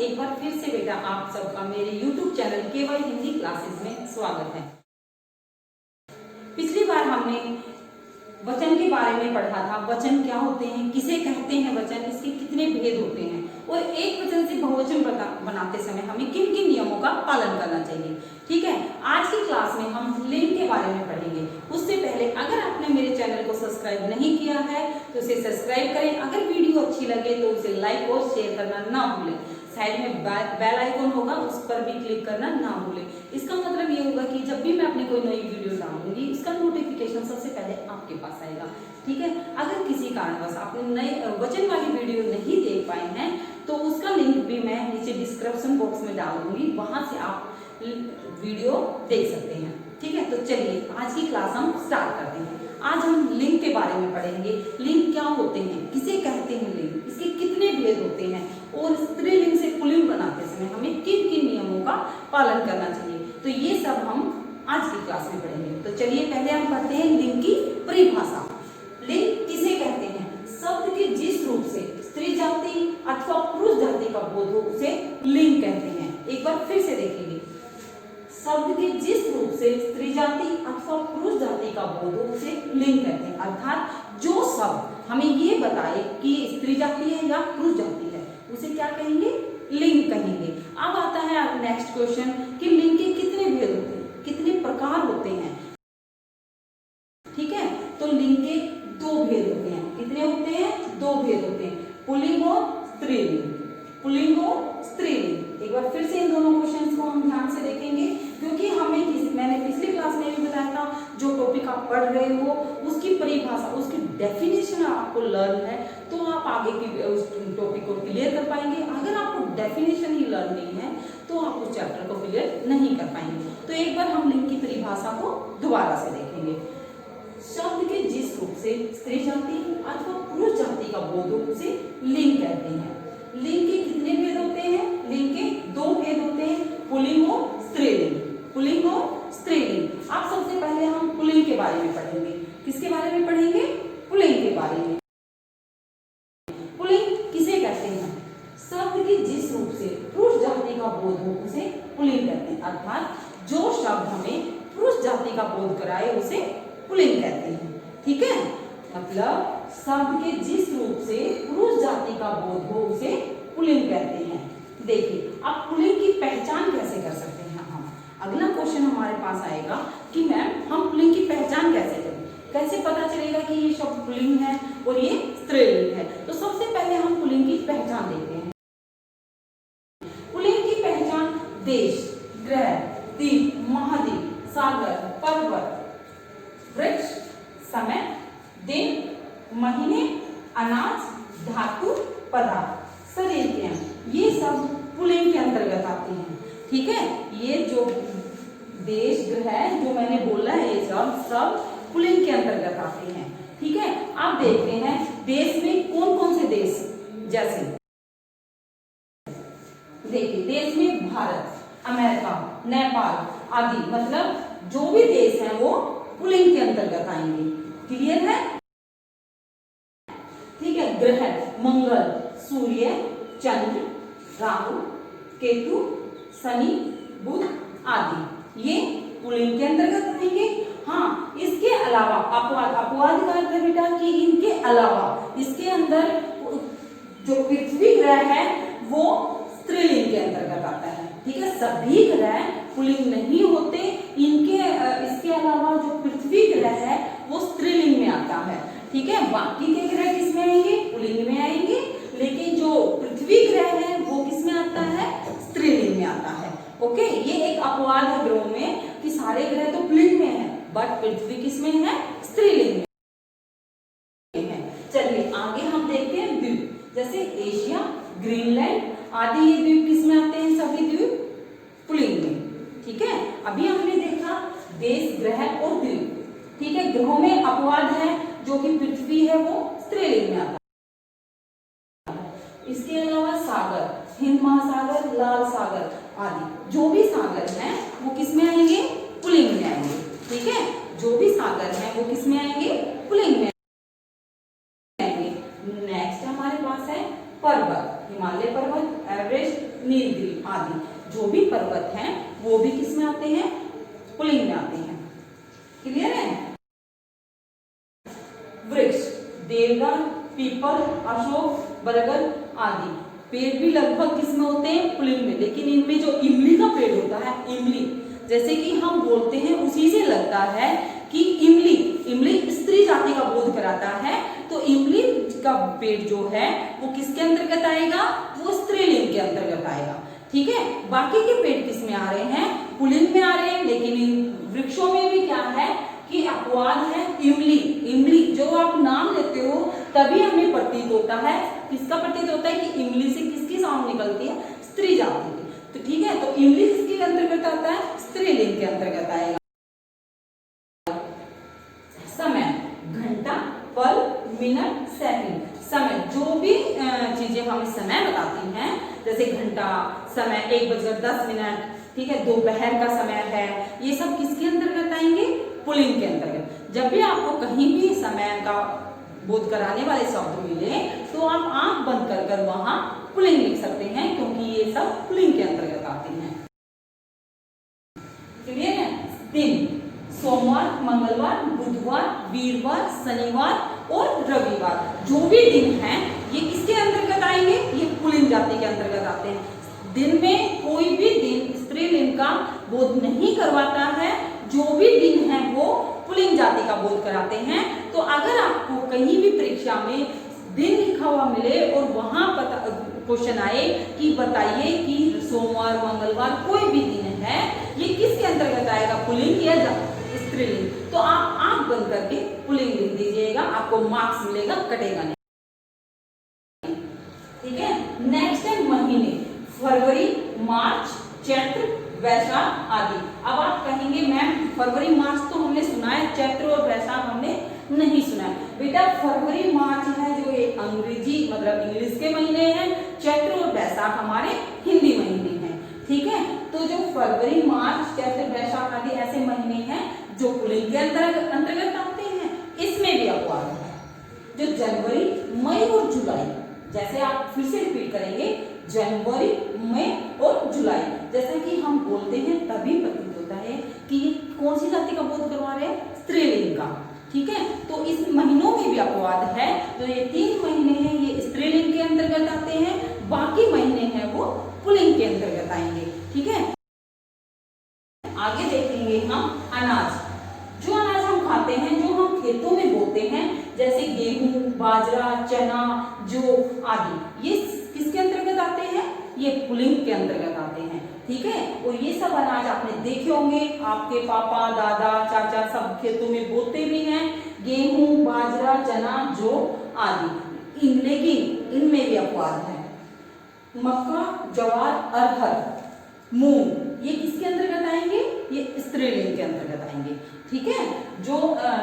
एक बार फिर से बेटा आप सबका मेरे YouTube चैनल केवल हिंदी क्लासेस में स्वागत है। पिछली बार हमने वचन के बारे में पढ़ा था। वचन क्या होते हैं, किसे कहते हैं वचन, इसके कितने भेद होते हैं और एक वचन से बहुवचन बनाते समय हमें किन किन नियमों का पालन करना चाहिए। ठीक है, आज की क्लास में हम लिंग के बारे में पढ़ेंगे। उससे पहले अगर आपने मेरे चैनल को सब्सक्राइब नहीं किया है तो उसे सब्सक्राइब करें। अगर वीडियो अच्छी लगे तो उसे लाइक और शेयर करना ना भूलें। साइड में बेल आइकन होगा, उस पर भी क्लिक करना ना भूलें। इसका मतलब ये होगा कि जब भी मैं अपनी कोई नई वीडियो डालूंगी इसका नोटिफिकेशन सबसे पहले आपके पास आएगा। ठीक है, अगर किसी कारणवश आपने नए वचन वाली वीडियो नहीं देख पाए हैं तो उसका लिंक भी मैं नीचे डिस्क्रिप्शन बॉक्स में डाल दूंगी, वहां से आप वीडियो देख सकते हैं। ठीक है, तो चलिए आज की क्लास हम स्टार्ट करते हैं। आज हम लिंग के बारे में पढ़ेंगे। लिंग क्या होते हैं, किसे कहते हैं लिंग, इसके कितने भेद होते हैं और स्त्रीलिंग से पुल्लिंग बनाते समय हमें किन किन नियमों का पालन करना चाहिए, तो ये सब हम आज की क्लास में पढ़ेंगे। तो चलिए पहले हम पढ़ते हैं लिंग की परिभाषा। लिंग किसे कहते हैं, शब्द के जिस रूप से स्त्री जाति अथवा पुरुष जाति का बोध हो उसे लिंग कहते हैं। एक बार फिर से देखेंगे, शब्द के जिस रूप से स्त्री जाति अथवा पुरुष जाति का बोध हो उसे लिंग कहते हैं। अर्थात जो शब्द हमें ये बताए कि स्त्री जाति है या पुरुष जाति है उसे क्या कहेंगे, लिंग कहेंगे। अब आता है नेक्स्ट क्वेश्चन कि लिंग के कितने भेद होते हैं, कितने प्रकार होते हैं। ठीक है, तो लिंग के दो भेद होते हैं। कितने होते हैं, दो भेद होते हैं, पुल्लिंग और स्त्रीलिंग। पुल्लिंग और स्त्रीलिंग। एक बार फिर से इन दोनों क्वेश्चंस को हम ध्यान से देखेंगे क्योंकि मैंने पिछली क्लास में भी बताया था जो टॉपिक आप पढ़ रहे हो उसकी परिभाषा, उसकी डेफिनेशन आपको लर्न है तो आप आगे की उस टॉपिक को क्लियर कर पाएंगे। अगर आपको डेफिनेशन ही लर्न नहीं है तो आप उस चैप्टर को क्लियर नहीं कर पाएंगे। तो एक बार हम लिंग की परिभाषा को दोबारा से देखेंगे। शब्द के जिस रूप से स्त्री जाति अथवा पुरुष जाति का बोध हो उसे लिंग कहते हैं। लिंग के कितने भेद होते हैं, लिंग के दो भेद होते हैं, पुल्लिंग और स्त्रीलिंग। पुल्लिंग और स्त्रीलिंग। अब सबसे पहले हम पुल्लिंग के बारे में पढ़ेंगे। किसके बारे में पढ़ेंगे, पुल्लिंग के बारे में। पुल्लिंग किसे कहते हैं, शब्द के जिस रूप से पुरुष जाति का बोध हो उसे पुल्लिंग कहते हैं। अर्थात जो शब्द हमें पुरुष जाति का बोध कराए उसे पुल्लिंग कहते हैं। ठीक है, मतलब शब्द के जिस रूप से पुरुष जाति का बोध हो उसे पुल्लिंग कहते हैं। देखिए अब पुल्लिंग की पहचान कैसे कर सकते हैं हम। अगला क्वेश्चन हमारे पास आएगा कि मैम हम पुल्लिंग की पहचान कैसे करें, कैसे पता चलेगा कि ये शब्द पुल्लिंग है और ये स्त्रीलिंग है। तो सबसे पहले हम पुल्लिंग की पहचान देखते हैं। पुल्लिंग की पहचान देश, ग्रह, द्वीप, महाद्वीप, सागर, पर्वत, वृक्ष, समय, दिन, महीने, अनाज, धातु, पदार्थ, शरीर के अंग, ये सब पुल्लिंग के अंतर्गत आते हैं। ठीक है, ये जो देश, ग्रह जो मैंने बोला है ये सब पुल्लिंग के अंतर्गत आते हैं। ठीक है, आप देखते हैं देश में कौन कौन से देश, जैसे देखिए देश में भारत, अमेरिका, नेपाल आदि, मतलब जो भी देश हैं वो पुल्लिंग के अंतर्गत आएंगे। क्लियर है। ठीक है, ग्रह मंगल, सूर्य, चंद्र, राहु, केतु, शनि, बुध आदि ये पुल्लिंग के अंतर्गत आएंगे। हाँ, इसके अलावा अपवाद, अपवाद का अर्थ है बेटा कि इनके अलावा इसके अंदर जो पृथ्वी ग्रह है वो स्त्रीलिंग के अंतर्गत आता है। ठीक है, सभी ग्रह पुल्लिंग नहीं होते, इसके अलावा जो पृथ्वी ग्रह है वो स्त्रीलिंग में आता है। ठीक है, बाकी के ग्रह किसमें आएंगे, पुल्लिंग में आएंगे, लेकिन जो पृथ्वी ग्रह है वो किसमें आता है, स्त्रीलिंग में आता है। ओके, ये एक अपवाद है ग्रहों में कि सारे ग्रह तो पुल्लिंग में है बट पृथ्वी किसमें है, स्त्रीलिंग में है। चलिए आगे हम देखते हैं द्वीप, जैसे एशिया, ग्रीनलैंड आदि, ये द्वीप किसमें आते हैं, सभी द्वीप पुल्लिंग में। ठीक है, अभी हमने देखा देश, ग्रह और द्वीप। ठीक है, ग्रहों में अपवाद है, जो कि पृथ्वी है वो स्त्रीलिंग में आता है। इसके अलावा सागर, हिंद महासागर, लाल सागर आदि जो भी सागर हैं वो किसमें आएंगे, पुल्लिंग में आएंगे। ठीक है, जो भी सागर हैं वो किसमें आएंगे, पुल्लिंग में आएंगे। नेक्स्ट हमारे पास है पर्वत, हिमालय पर्वत, एवरेस्ट, नीलगिरी आदि जो भी पर्वत हैं वो भी किस में आते हैं, पुल्लिंग में आते हैं। क्लियर है। वृक्ष देवदार, पीपल, अशोक, बरगद आदि पेड़ भी लगभग किस में होते हैं, पुल्लिंग में। लेकिन इनमें जो इमली का पेड़ होता है, इमली जैसे कि हम बोलते हैं उसी से लगता है कि इमली स्त्री जाति का बोध कराता है, तो इमली का पेड़ जो है वो किसके अंतर्गत आएगा, वो स्त्रीलिंग के अंतर्गत आएगा। ठीक है। बाकी के पेड़ किस में आ रहे हैं, पुल्लिंग में आ रहे हैं। लेकिन इन वृक्षों में भी क्या है कि अपवाद है, इमली जो आप नाम लेते हो तभी हमें प्रतीत होता है, किसका प्रतीत होता है कि इमली से किसकी साउंड निकलती है, स्त्री जाति की। तो ठीक है, तो इमली किसके अंतर्गत आता है, स्त्रीलिंग के अंतर्गत आएगा। समय घंटा, पल, मिनट, सेकंड। समय जो भी चीजें हमें समय बताती हैं, जैसे घंटा समय 1:10, ठीक है, दोपहर का समय है, ये सब किसके अंतर्गत आएंगे, पुल्लिंग के अंतर्गत। जब भी आपको कहीं भी समय का बोध कराने वाले शब्द मिले तो आप आंख बंद कर वहां पुल्लिंग लिख सकते हैं, क्योंकि ये सब पुल्लिंग के अंतर्गत आते हैं। क्लियर है। दिन सोमवार, मंगलवार, बुधवार, वीरवार, शनिवार और रविवार जो भी दिन हैं ये किसके अंतर्गत आएंगे, ये पुल्लिंग जाति के अंतर्गत आते हैं। दिन में कोई भी दिन स्त्रीलिंग का बोध नहीं करवाता है, जो भी दिन है वो पुल्लिंग जाति का बोध कराते हैं। तो अगर आपको कहीं भी परीक्षा में दिन लिखा हुआ मिले और वहां क्वेश्चन आए कि बताइए कि सोमवार, मंगलवार कोई भी दिन है, ये किसके अंतर्गत आएगा, पुल्लिंग या स्त्रीलिंग, तो आप आंख बंद करके पुल्लिंग लिख दीजिएगा, आपको मार्क्स मिलेगा, कटेगा नहीं। ठीक है। नेक्स्ट है महीने, फरवरी, मार्च, चैत्र, वैशाख आदि। अब आप कहेंगे मैम फरवरी मार्च तो हमने सुना है, चैत्र और वैशाख हमने नहीं सुना है। बेटा फरवरी मार्च है जो ये अंग्रेजी मतलब इंग्लिश के महीने हैं, चैत्र और वैशाख हमारे हिंदी महीने हैं। ठीक है। तो जो फरवरी, मार्च, चैत्र, वैशाख आदि ऐसे महीने हैं जो पुल्लिंग के अंतर्गत आते हैं, इसमें भी अपवाद है। जो जनवरी, मई और जुलाई, जैसे आप फिर से रिपीट करेंगे, जनवरी, मई और जुलाई, जैसा कि हम बोलते हैं तभी प्रतीत होता है कि ये कौन सी जाति का बोध करवा रहे हैं, स्त्रीलिंग का। ठीक है। तो इस महीनों में भी अपवाद है। जो ये 3 महीने हैं ये स्त्रीलिंग के अंतर्गत आते हैं, बाकी महीने हैं वो पुल्लिंग के अंतर्गत आएंगे। ठीक है। आगे देखेंगे हम अनाज। जो अनाज हम खाते हैं, जो हम खेतों में बोते हैं, जैसे गेहूं, बाजरा, चना, जौ आदि, ये किसके अंतर्गत आते हैं, ये पुल्लिंग के अंतर्गत आते हैं। ठीक है। और ये सब अनाज आपने देखे होंगे, आपके पापा, दादा, चाचा सब खेतों में बोते भी हैं, गेहूं, बाजरा, चना, जौ आदि। लेकिन इनमें भी अपवाद है। मक्का, ज्वार, अरहर, मूंग, ये किसके अंतर्गत आएंगे, ये स्त्रीलिंग के अंतर्गत आएंगे। ठीक है। जो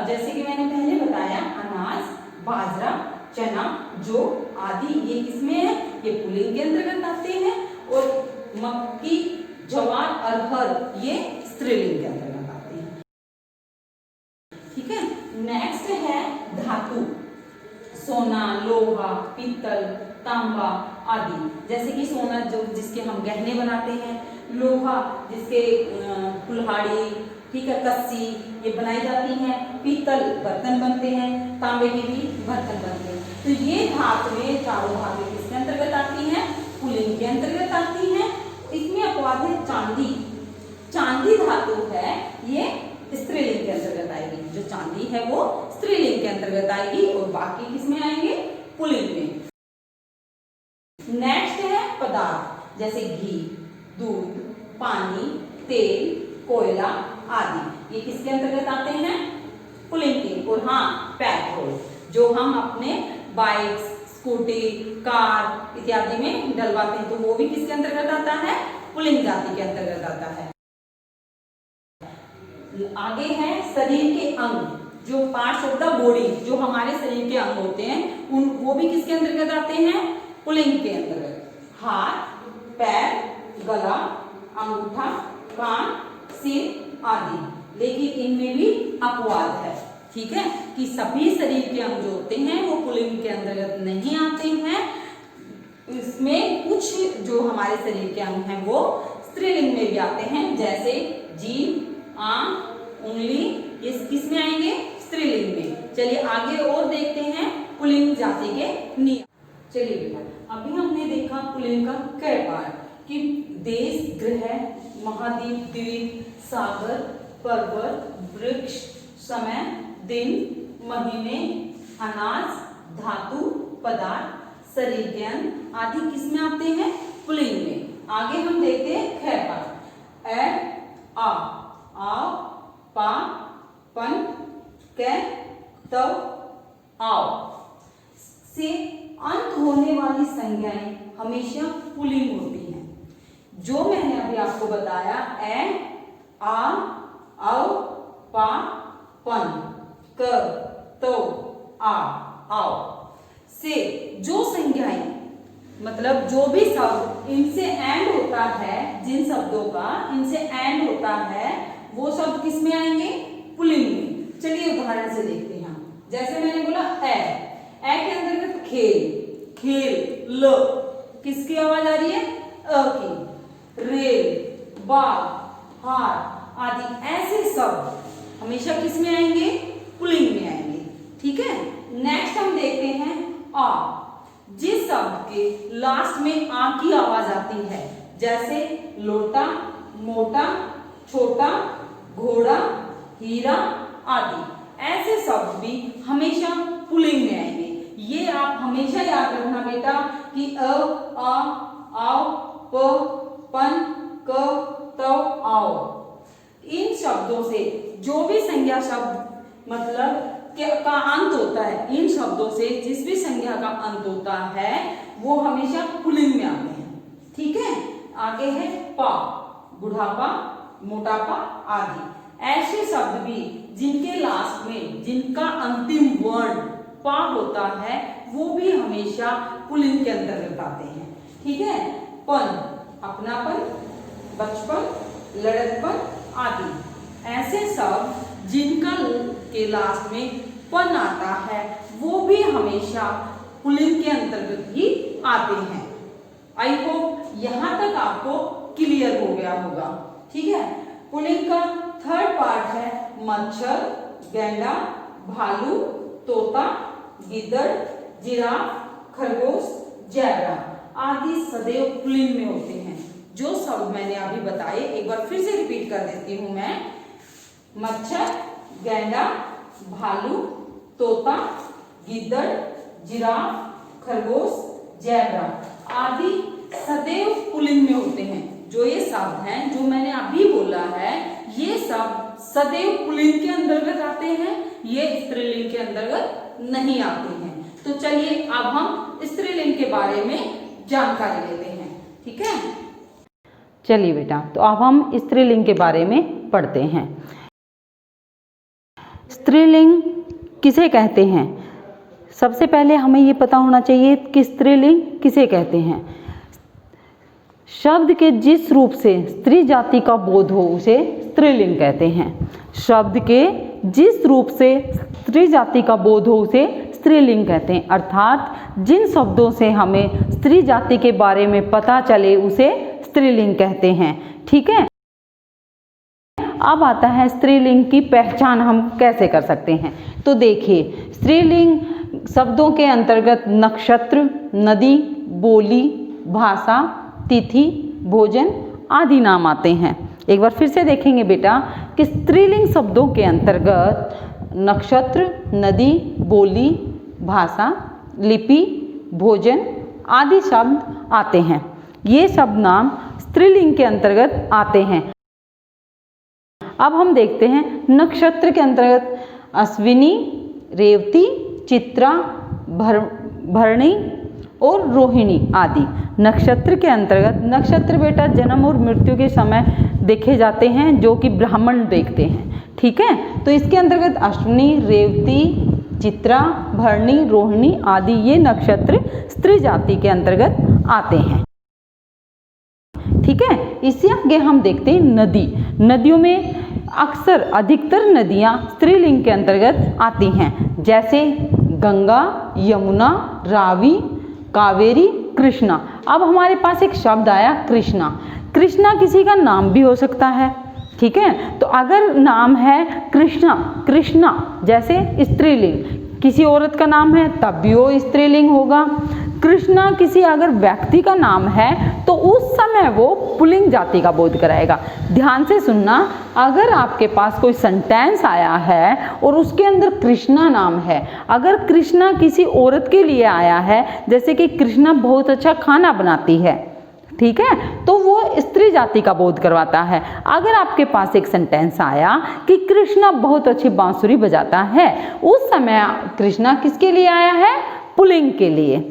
जैसे कि मैंने पहले बताया, अनाज, बाजरा, चना, जौ आदि ये किसमें है, ये पुल्लिंग के अंतर्गत आते हैं, और मक्की, ज्वार, अरहर ये स्त्रीलिंग के अंतर्गत आते हैं। ठीक है। नेक्स्ट है धातु, सोना, लोहा, पीतल, तांबा आदि। जैसे कि सोना जो जिसके हम गहने बनाते हैं, लोहा जिसके कुल्हाड़ी, ठीक है, कस्सी ये बनाई जाती हैं, पीतल बर्तन बनते हैं, तांबे के भी बर्तन बनते हैं। तो ये धातुएं, चारों धातुएं किसके अंतर्गत आती हैं, पुल्लिंग के अंतर्गत आती हैं। इसमें अपवाद है चांदी। चांदी धातु है ये स्त्रीलिंग के अंतर्गत आएगी, जो चांदी है वो स्त्रीलिंग के अंतर्गत आएगी, और बाकी किसमें आएंगे, पुल्लिंग में। नेक्स्ट है पदार्थ, जैसे घी, दूध, पानी, तेल, कोयला आदि, ये किसके अंतर्गत आते हैं, पुल्लिंग के। और हाँ, पेट्रोल जो हम अपने बाइक, स्कूटी, कार इत्यादि में डलवाते हैं, तो वो भी किसके अंतर्गत आता है, पुल्लिंग जाति के अंतर्गत आता है। आगे है शरीर के अंग, जो पार्ट्स ऑफ द बॉडी, जो हमारे शरीर के अंग होते हैं, उन वो भी किसके अंतर्गत आते हैं, पुल्लिंग के अंतर्गत। हाथ, पैर, गला, अंगूठा, कान, सिर आदि। लेकिन इनमें भी अपवाद है। ठीक है, कि सभी शरीर के अंग जो होते हैं वो पुल्लिंग के अंतर्गत नहीं आते हैं। इसमें कुछ जो हमारे शरीर के अंग हैं वो स्त्रीलिंग में भी आते हैं, जैसे जीभ, आंख, उंगली, ये किस में आएंगे? स्त्रीलिंग में। चलिए आगे और देखते हैं पुल्लिंग जाति के नियम। चलिए बेटा, अभी हमने देखा पुल्लिंग का कई बार कि देश, ग्रह, महाद्वीप, द्वीप, सागर, पर्वत, वृक्ष, समय, दिन, महीने, अनाज, धातु, पदार्थ, शरीर के अंग आदि किसमें आते हैं? पुल्लिंग में। आगे हम देखते हैं ख पाठ। ए, आ, आओ, पा, पन, कै, तव, आओ से अंत होने वाली संज्ञाएं हमेशा पुल्लिंग होती हैं। जो मैंने अभी आपको बताया, ए, आ, औ, पा, पन, क, तो, आ, आओ से जो संज्ञाएं, मतलब जो भी शब्द इनसे एंड होता है, जिन शब्दों का इनसे एंड होता है, वो शब्द किस में आएंगे? पुल्लिंग में। चलिए उदाहरण से देखते हैं। जैसे मैंने बोला ए के अंतर्गत खेल, खेल, ल, किसकी आवाज आ रही है? अ की। रेल, बाग, हार आदि ऐसे शब्द हमेशा किस में आएंगे? पुल्लिंग में आएंगे। ठीक है। नेक्स्ट हम देखते हैं आ। जिस शब्द के लास्ट में आ की आवाज आती है, जैसे लोटा, मोटा, छोटा, घोड़ा, हीरा आदि, ऐसे शब्द भी हमेशा पुल्लिंग में आएंगे। ये आप हमेशा याद रखना बेटा कि अ, आ, आओ, प, पन, क, तव, आओ, इन शब्दों से जो भी संज्ञा शब्द मतलब का अंत होता है, इन शब्दों से जिस भी संज्ञा का अंत होता है वो हमेशा पुल्लिंग में आते हैं। ठीक है। आगे है पा, बुढ़ापा, मोटापा आदि। ऐसे शब्द भी जिनके लास्ट में जिनका अंतिम वर्ण पा होता है वो भी हमेशा पुल्लिंग के अंतर्गत आते हैं। ठीक है। पन, अपनापन, बचपन, लड़कपन आदि, ऐसे शब्द जिनका के लास्ट में पन आता है वो भी हमेशा पुल्लिंग के अंतर्गत ही आते हैं। आई होप यहां तक आपको क्लियर हो गया होगा। ठीक है। पुल्लिंग का थर्ड पार्ट है मच्छर, गैंडा, भालू, तोता, गिद्दड़, जिराफ, खरगोश, जैबरा आदि सदैव पुल्लिंग में होते हैं। जो शब्द मैंने अभी बताए एक बार फिर से रिपीट कर देती हूं मैं। मच्छर, गैंडा, भालू, तोता, गिद्दड़, जिराफ, खरगोश, जैबरा आदि सदैव पुल्लिंग में होते हैं। जो ये शब्द हैं जो मैंने अभी बोला है, ये शब्द सदैव पुल्लिंग के अंतर्गत आते हैं, ये स्त्रीलिंग के अंतर्गत नहीं आते हैं। तो चलिए अब हम स्त्रीलिंग के बारे में जानकारी लेते हैं। ठीक है। चलिए बेटा, तो अब हम स्त्रीलिंग के बारे में पढ़ते हैं। स्त्रीलिंग किसे कहते हैं? सबसे पहले हमें ये पता होना चाहिए कि स्त्रीलिंग किसे कहते हैं। शब्द के जिस रूप से स्त्री जाति का बोध हो उसे स्त्रीलिंग कहते हैं। शब्द के जिस रूप से स्त्री जाति का बोध हो उसे स्त्रीलिंग कहते हैं। अर्थात जिन शब्दों से हमें स्त्री जाति के बारे में पता चले उसे स्त्रीलिंग कहते हैं। ठीक है। अब आता है स्त्रीलिंग की पहचान हम कैसे कर सकते हैं। तो देखिए, स्त्रीलिंग शब्दों के अंतर्गत नक्षत्र, नदी, बोली, भाषा, तिथि, भोजन आदि नाम आते हैं। एक बार फिर से देखेंगे बेटा कि स्त्रीलिंग शब्दों के अंतर्गत नक्षत्र, नदी, बोली, भाषा, लिपि, भोजन आदि शब्द आते हैं। ये शब्द नाम स्त्रीलिंग के अंतर्गत आते हैं। अब हम देखते हैं नक्षत्र के अंतर्गत अश्विनी, रेवती, चित्रा, भरणी और रोहिणी आदि। नक्षत्र के अंतर्गत, नक्षत्र बेटा जन्म और मृत्यु के समय देखे जाते हैं जो कि ब्राह्मण देखते हैं। ठीक है। तो इसके अंतर्गत अश्विनी, रेवती, चित्रा, भरणी, रोहिणी आदि ये नक्षत्र स्त्री जाति के अंतर्गत आते हैं। ठीक है। इससे आगे हम देखते हैं नदी। नदियों में अक्सर अधिकतर नदियां स्त्रीलिंग के अंतर्गत आती हैं, जैसे गंगा, यमुना, रावी, कावेरी कृष्णा। अब हमारे पास एक शब्द आया कृष्णा। कृष्णा किसी का नाम भी हो सकता है, ठीक है। तो अगर नाम है कृष्णा, कृष्णा जैसे स्त्रीलिंग, किसी औरत का नाम है तब भी वो स्त्रीलिंग होगा। कृष्णा किसी अगर व्यक्ति का नाम है तो उस समय वो पुल्लिंग जाति का बोध कराएगा। ध्यान से सुनना, अगर आपके पास कोई सेंटेंस आया है और उसके अंदर कृष्णा नाम है, अगर कृष्णा किसी औरत के लिए आया है, जैसे कि कृष्णा बहुत अच्छा खाना बनाती है, ठीक है, तो वो स्त्री जाति का बोध करवाता है। अगर आपके पास एक सेंटेंस आया कि कृष्णा बहुत अच्छी बांसुरी बजाता है, उस समय कृष्णा किसके लिए आया है? पुल्लिंग के लिए,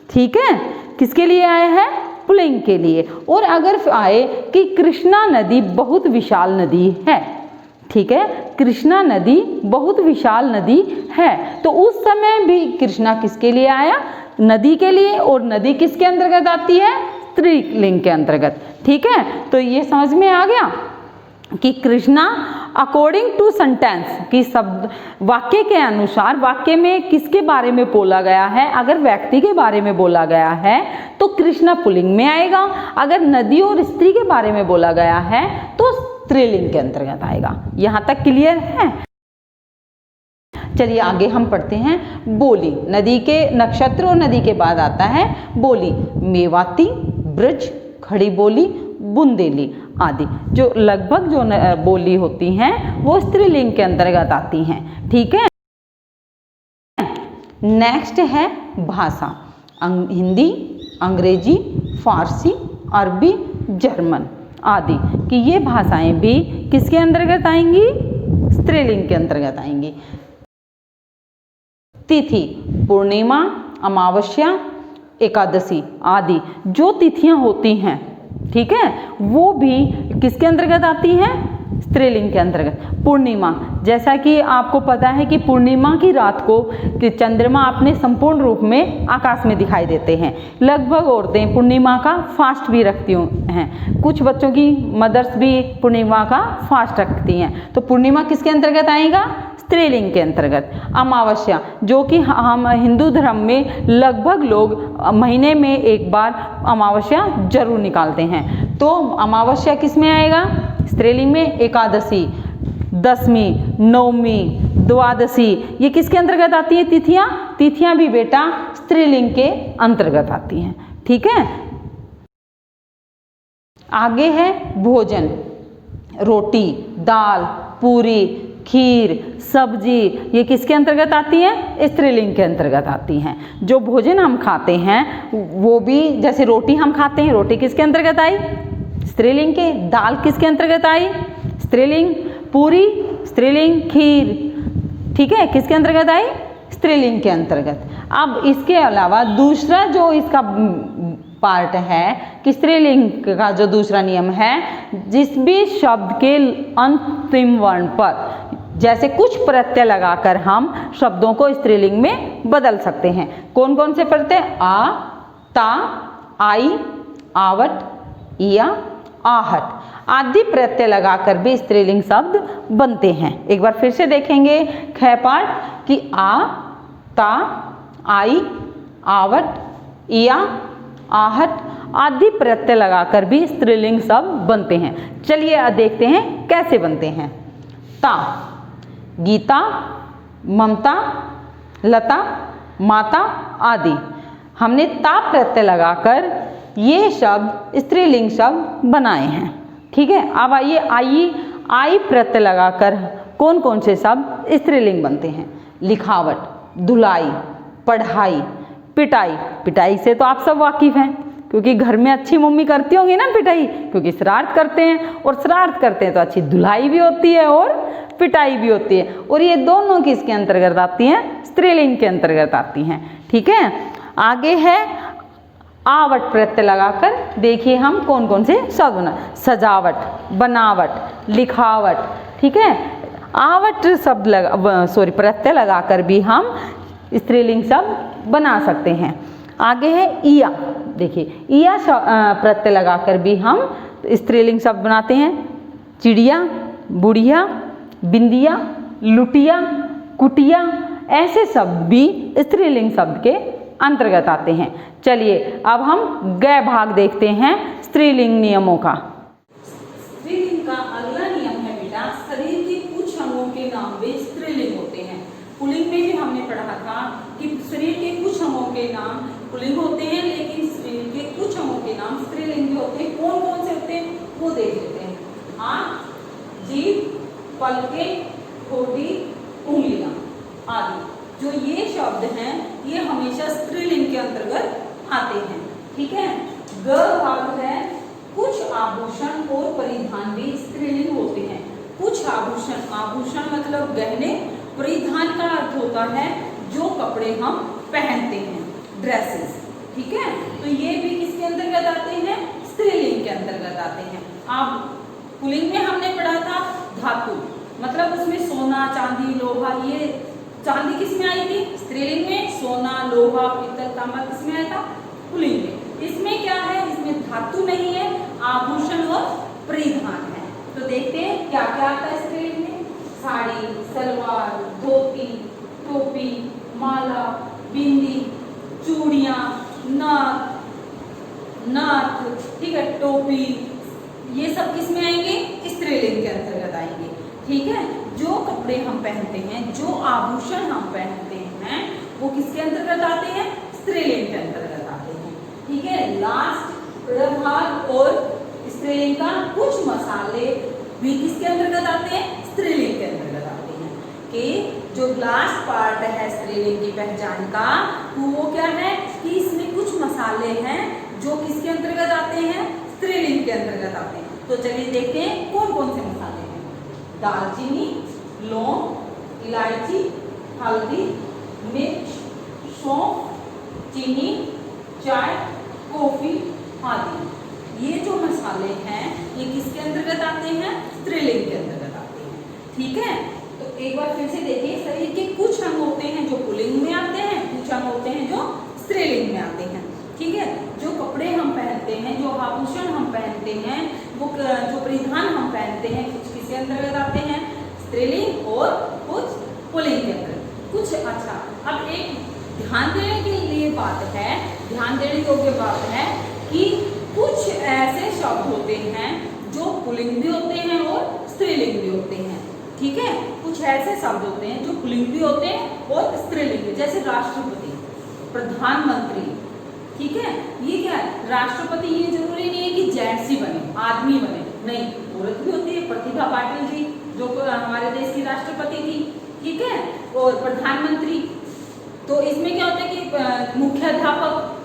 ठीक है। किसके लिए आया है? पुल्लिंग के लिए। और अगर आए कि कृष्णा नदी बहुत विशाल नदी है, ठीक है, कृष्णा नदी बहुत विशाल नदी है, तो उस समय भी कृष्णा किसके लिए आया? नदी के लिए। और नदी किसके अंतर्गत आती है? स्त्रीलिंग के अंतर्गत, ठीक है। तो ये समझ में आ गया कि कृष्णा अकॉर्डिंग टू सेंटेंस, कि शब्द वाक्य के अनुसार वाक्य में किसके बारे में बोला गया है। अगर व्यक्ति के बारे में बोला गया है तो कृष्णा पुल्लिंग में आएगा, अगर नदी और स्त्री के बारे में बोला गया है तो स्त्रीलिंग के अंतर्गत आएगा। यहाँ तक क्लियर है? चलिए आगे हम पढ़ते हैं बोली। नदी के नक्षत्र और नदी के बाद आता है बोली। मेवाती, ब्रज, खड़ी बोली, बुंदेली आदि, जो लगभग जो बोली होती हैं वो स्त्रीलिंग के अंतर्गत आती हैं, ठीक है। नेक्स्ट है भाषा। हिंदी, अंग्रेजी, फारसी, अरबी, जर्मन आदि, कि ये भाषाएं भी किसके अंतर्गत आएंगी? स्त्रीलिंग के अंतर्गत आएंगी। तिथि, पूर्णिमा, अमावस्या, एकादशी आदि जो तिथियां होती हैं, ठीक है, वो भी किसके अंतर्गत आती हैं? स्त्रीलिंग के अंतर्गत। पूर्णिमा, जैसा कि आपको पता है कि पूर्णिमा की रात को कि चंद्रमा अपने संपूर्ण रूप में आकाश में दिखाई देते हैं। लगभग औरतें पूर्णिमा का फास्ट भी रखती हैं, कुछ बच्चों की मदर्स भी पूर्णिमा का फास्ट रखती हैं। तो पूर्णिमा किसके अंतर्गत आएगा? स्त्रीलिंग के अंतर्गत। अमावस्या, जो कि हम हिंदू धर्म में लगभग लोग महीने में एक बार अमावस्या जरूर निकालते हैं, तो अमावस्या किस में आएगा? स्त्रीलिंग में। एकादशी, दशमी, नवमी, द्वादशी, ये किसके अंतर्गत आती है तिथियां? तिथियां भी बेटा स्त्रीलिंग के अंतर्गत आती हैं, ठीक है। आगे है भोजन। रोटी, दाल, पूरी, खीर, सब्जी, ये किसके अंतर्गत आती हैं? स्त्रीलिंग के अंतर्गत आती हैं। जो भोजन हम खाते हैं वो भी, जैसे रोटी हम खाते हैं, रोटी किसके अंतर्गत आई? स्त्रीलिंग के। दाल किसके अंतर्गत आई? स्त्रीलिंग। पूरी स्त्रीलिंग। खीर, ठीक है, किसके अंतर्गत आई? स्त्रीलिंग के अंतर्गत। अब इसके अलावा दूसरा जो इसका पार्ट है कि स्त्रीलिंग का जो दूसरा नियम है, जिस भी शब्द के अंतिम वर्ण पर जैसे कुछ प्रत्यय लगाकर हम शब्दों को स्त्रीलिंग में बदल सकते हैं। कौन कौन से प्रत्यय? आ, ता, आई, आवट, इया, आहट आदि प्रत्यय लगाकर भी स्त्रीलिंग शब्द बनते हैं। एक बार फिर से देखेंगे ख पाठ कि आ, ता, आई, आवट, इया, आहट आदि प्रत्यय लगाकर भी स्त्रीलिंग शब्द बनते हैं। चलिए देखते हैं कैसे बनते हैं। ता, गीता, ममता, लता, माता आदि, हमने ता प्रत्यय लगाकर ये शब्द स्त्रीलिंग शब्द बनाए हैं, ठीक है। अब आइए आई प्रत्यय लगाकर कौन कौन से शब्द स्त्रीलिंग बनते हैं? लिखावट, धुलाई, पढ़ाई, पिटाई। पिटाई से तो आप सब वाकिफ हैं, क्योंकि घर में अच्छी मम्मी करती होंगी ना पिटाई, क्योंकि शरारत करते हैं, और शरारत करते हैं तो अच्छी धुलाई भी होती है और पिटाई भी होती है, और ये दोनों किसके अंतर्गत आती हैं? स्त्रीलिंग के अंतर्गत आती हैं, ठीक है। आगे है आवट प्रत्यय लगाकर देखिए हम कौन कौन से शब्द बना। सजावट, बनावट, लिखावट, ठीक है। आवट शब्द प्रत्यय लगाकर भी हम स्त्रीलिंग शब्द बना सकते हैं। आगे है इया। देखिए इया प्रत्यय लगाकर भी हम स्त्रीलिंग शब्द बनाते हैं। चिड़िया, बुढ़िया, बिंदिया, लुटिया, कुटिया, ऐसे शब्द भी स्त्रीलिंग शब्द के अंतर्गत आते हैं। चलिए अब हम ग भाग देखते हैं स्त्रीलिंग नियमों का। स्त्रीलिंग का अगला नियम है बेटा, शरीर के कुछ अंगों के नाम भी स्त्रीलिंग होते हैं। पुल्लिंग में भी हमने पढ़ा था कि शरीर के कुछ अंगों के नाम पुल्लिंग होते हैं, लेकिन शरीर के कुछ अंगों के नाम स्त्रीलिंग भी होते हैं। कौन कौन से होते हैं वो देख लेते हैं। आंख, जीभ, पलकें, ठोड़ी, उंगलियां आदि, जो ये शब्द हैं ये हमेशा स्त्रीलिंग के अंतर्गत आते हैं। ठीक है। ग भाग है, कुछ आभूषण और परिधान भी स्त्रीलिंग होते हैं। कुछ आभूषण, आभूषण मतलब गहने, परिधान का अर्थ होता है जो कपड़े हम पहनते हैं, ड्रेसेस। ठीक है, तो ये भी किसके अंतर्गत आते हैं? स्त्रीलिंग के अंतर्गत आते हैं। आप पुल्लिंग में हमने पढ़ा था धातु, मतलब उसमें सोना, चांदी, लोहा, ये चांदी किस में आई थी? स्त्रीलिंग में। सोना, लोहा, पीतल, तांबा किस में आया था? पुल्लिंग में। इसमें क्या है? इसमें धातु नहीं है, आभूषण और परिधान है। तो देखते हैं क्या क्या आता है स्त्रीलिंग में। साड़ी, सलवार, धोती, टोपी, माला, बिंदी, चूड़ियां, नाथ, ठीक है, टोपी, ये सब किस में आएंगे? स्त्रीलिंग के अंतर्गत आएंगे। ठीक है, जो कपड़े हम पहनते हैं, जो आभूषण हम पहनते हैं, वो किसके अंतर्गत आते हैं? स्त्रीलिंग के अंतर्गत आते हैं। ठीक है, लास्ट प्रभाग और स्त्रीलिंग का कुछ मसाले भी किसके अंतर्गत आते हैं? स्त्रीलिंग के अंतर्गत आते हैं। कि जो लास्ट पार्ट है स्त्रीलिंग की पहचान का, तो वो क्या है कि इसमें कुछ मसाले हैं जो किसके अंतर्गत आते हैं? स्त्रीलिंग के अंतर्गत आते हैं। तो चलिए देखते हैं कौन कौन से मसाले हैं। दालचीनी, लौंग, इलायची, हल्दी, मिर्च, सौंफ, चीनी, चाय, कॉफी आदि, ये जो मसाले हैं ये किसके अंतर्गत आते हैं? स्त्रीलिंग के अंतर्गत आते हैं। ठीक है, तो एक बार फिर से देखिए, शरीर के कुछ अंग होते हैं जो पुल्लिंग में आते हैं, कुछ अंग होते हैं जो स्त्रीलिंग में आते हैं। ठीक है, जो कपड़े हम पहनते हैं, जो आभूषण हम पहनते हैं, वो जो परिधान हम पहनते हैं, कुछ किसके अंतर्गत आते हैं? स्त्रीलिंग और कुछ पुल्लिंग के अंतर्गत। कुछ अच्छा, अब एक ध्यान देने के लिए बात है, ध्यान देने योग्य बात है कि कुछ ऐसे शब्द होते हैं जो पुल्लिंग भी होते हैं और स्त्रीलिंग भी होते हैं। ठीक है, कुछ ऐसे शब्द होते हैं जो पुल्लिंग भी होते हैं और स्त्रीलिंग भी, जैसे राष्ट्रपति, प्रधानमंत्री। ठीक है, ये क्या है? राष्ट्रपति ये जरूरी नहीं है कि जेंट्स ही बने, आदमी बने, नहीं, औरत भी होती है। प्रतिभा पाटिल जी जो हमारे देश की राष्ट्रपति थी। ठीक है, और प्रधानमंत्री, तो इसमें क्या होता है कि मुख्याध्यापक,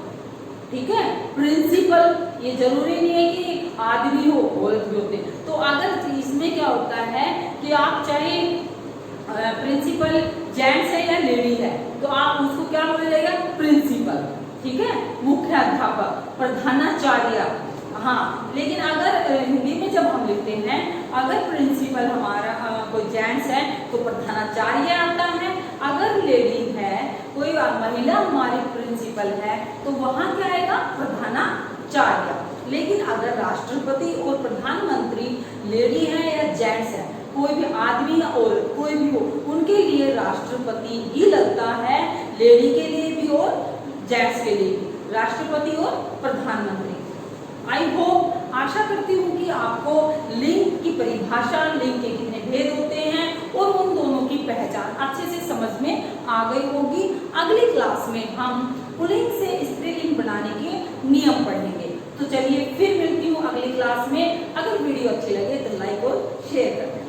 ठीक है, प्रिंसिपल, ये जरूरी नहीं है कि आदमी हो, औरत भी होते हैं। तो अगर इसमें क्या होता है कि आप चाहे प्रिंसिपल जेंट्स है या लेडी है, तो आप उसको क्या बोला जाएगा? प्रिंसिपल। ठीक है, मुख्याध्यापक, प्रधानाचार्य। हाँ, लेकिन अगर हिंदी में जब हम लिखते हैं, अगर प्रिंसिपल हमारा कोई जेंट्स है तो प्रधानाचार्य आता है, अगर लेडी है, कोई महिला हमारी प्रिंसिपल है, तो वहाँ क्या आएगा? प्रधानाचार्य। लेकिन अगर राष्ट्रपति और प्रधानमंत्री लेडी है या जेंट्स है, कोई भी आदमी और कोई भी हो, उनके लिए राष्ट्रपति ही लगता है, लेडी के लिए भी और जेंट्स के लिए भी, राष्ट्रपति और प्रधानमंत्री। आई होप, आशा करती हूँ कि आपको लिंग की परिभाषा, लिंग के कितने भेद होते हैं और उन दोनों की पहचान अच्छे से समझ में आ गई होगी। अगली क्लास में हम पुल्लिंग से स्त्रीलिंग बनाने के नियम पढ़ेंगे। तो चलिए फिर मिलती हूँ अगली क्लास में। अगर वीडियो अच्छी लगे तो लाइक और शेयर करें।